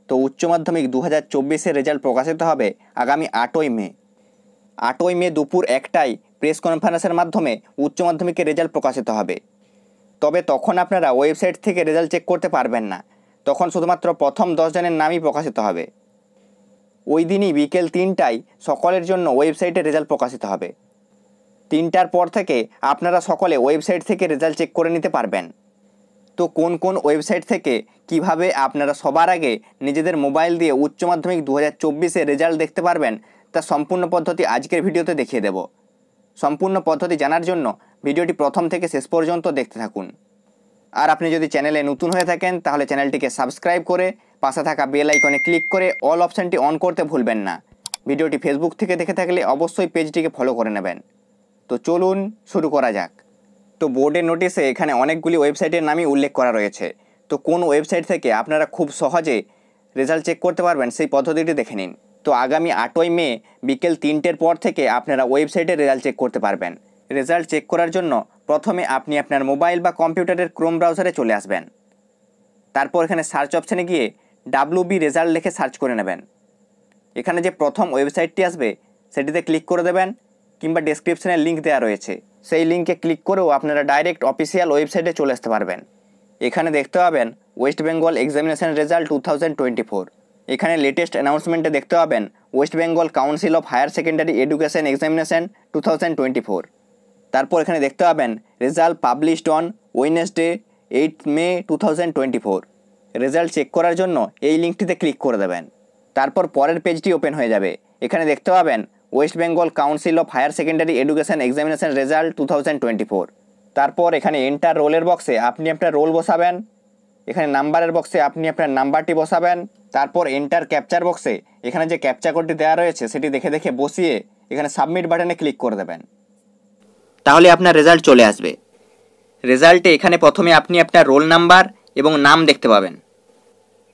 তো উচ্চ মাধ্যমিক 2024-এর রেজাল্ট প্রকাশিত হবে আগামী 8ই মে। 8ই মে দুপুর 1টায় প্রেস কনফারেন্সের মাধ্যমে উচ্চ মাধ্যমিকের রেজাল্ট প্রকাশিত হবে। তবে তখন আপনারা ওয়েবসাইট থেকে রেজাল্ট চেক করতে পারবেন না, তখন শুধুমাত্র প্রথম 10 জনের নামই প্রকাশিত হবে। ওই দিনই বিকেল 3টায় সকলের জন্য ওয়েবসাইটে রেজাল্ট প্রকাশিত হবে। 3টার পর থেকে আপনারা সকলে ওয়েবসাইট থেকে রেজাল্ট চেক করে নিতে পারবেন। তো কোন কোন ওয়েবসাইট থেকে কিভাবে আপনারা সবার আগে নিজেদের মোবাইল দিয়ে উচ্চ মাধ্যমিক 2024-এর রেজাল্ট দেখতে পারবেন তার সম্পূর্ণ পদ্ধতি আজকের ভিডিওতে দেখিয়ে দেব। সম্পূর্ণ পদ্ধতি জানার জন্য ভিডিওটি প্রথম থেকে শেষ পর্যন্ত দেখতে থাকুন। আর আপনি যদি চ্যানেলে নতুন হয়ে থাকেন তাহলে চ্যানেলটিকে সাবস্ক্রাইব করে পাশে থাকা বেল আইকনে ক্লিক করে অল অপশানটি অন করতে ভুলবেন না। ভিডিওটি ফেসবুক থেকে দেখে থাকলে অবশ্যই পেজটিকে ফলো করে নেবেন। তো চলুন শুরু করা যাক। তো বোর্ডের নোটিশে এখানে অনেকগুলি ওয়েবসাইটের নামই উল্লেখ করা রয়েছে। তো কোন ওয়েবসাইট থেকে আপনারা খুব সহজে রেজাল্ট চেক করতে পারবেন সেই পদ্ধতিটি দেখে নিন। তো আগামী 8ই মে বিকেল 3টের পর থেকে আপনারা ওয়েবসাইটে রেজাল্ট চেক করতে পারবেন। রেজাল্ট চেক করার জন্য প্রথমে আপনি আপনার মোবাইল বা কম্পিউটারের ক্রোম ব্রাউজারে চলে আসবেন। তারপর এখানে সার্চ অপশানে গিয়ে WB রেজাল্ট লিখে সার্চ করে নেবেন। এখানে যে প্রথম ওয়েবসাইটটি আসবে সেটিতে ক্লিক করে দেবেন, কিংবা ডেসক্রিপশনে লিঙ্ক দেওয়া রয়েছে সেই লিঙ্কে ক্লিক করেও আপনারা ডাইরেক্ট অফিসিয়াল ওয়েবসাইটে চলে আসতে পারবেন। এখানে দেখতে পাবেন ওয়েস্ট বেঙ্গল এক্সামিনেশন রেজাল্ট 2024। এখানে লেটেস্ট অ্যানাউন্সমেন্টে দেখতে পাবেন West Bengal council of higher secondary education examination 2024। তারপর এখানে দেখতে পাবেন result published on Wednesday 8 May 2024। Result check করার জন্য এই লিঙ্কটিতে ক্লিক করে দেবেন। তারপর পরের পেজটি ওপেন হয়ে যাবে। এখানে দেখতে পাবেন West Bengal council of higher secondary education examination result 2024। তারপর এখানে এন্টার রোলের বক্সে আপনি আপনার রোল বসাবেন। এখানে নাম্বারের বক্সে আপনি আপনার নাম্বারটি বসাবেন। তারপর এন্টার ক্যাপচার বক্সে এখানে যে ক্যাপচা কোডটি দেওয়া রয়েছে সেটি দেখে দেখে বসিয়ে এখানে সাবমিট বাটনে ক্লিক করে দেবেন। তাহলে আপনার রেজাল্ট চলে আসবে। রেজাল্টে এখানে প্রথমে আপনি আপনার রোল নাম্বার এবং নাম দেখতে পাবেন।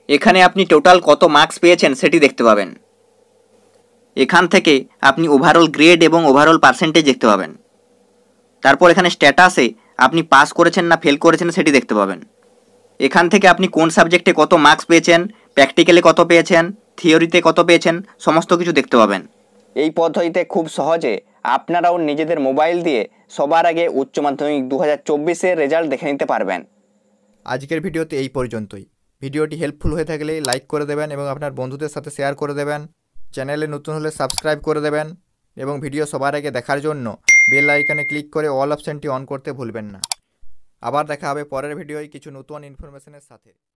এখানে আপনি টোটাল কত মার্কস পেয়েছেন সেটি দেখতে পাবেন। এখান থেকে আপনি ওভারঅল গ্রেড এবং ওভারঅল পার্সেন্টেজ দেখতে পাবেন। তারপর এখানে স্ট্যাটাসে আপনি পাস করেছেন না ফেল করেছেন সেটি দেখতে পাবেন। এখান থেকে আপনি কোন সাবজেক্টে কত মার্কস পেয়েছেন, প্র্যাকটিক্যালে কত পেয়েছেন, থিওরিতে কত পেয়েছেন, সমস্ত কিছু দেখতে পাবেন। এই পদ্ধতিতে খুব সহজে আপনারাও নিজেদের মোবাইল দিয়ে সবার আগে উচ্চ মাধ্যমিক 2024-এর রেজাল্ট দেখে নিতে পারবেন। আজকের ভিডিওতে এই পর্যন্তই। ভিডিওটি হেল্পফুল হয়ে থাকলে লাইক করে দেবেন এবং আপনার বন্ধুদের সাথে শেয়ার করে দেবেন। চ্যানেলে নতুন হলে সাবস্ক্রাইব করে দেবেন এবং ভিডিও সবার আগে দেখার জন্য বেল আইকনে ক্লিক করে অল অপশানটি অন করতে ভুলবেন না। আবার দেখা হবে পরের ভিডিওয় কিছু নতুন ইনফরমেশনের সাথে।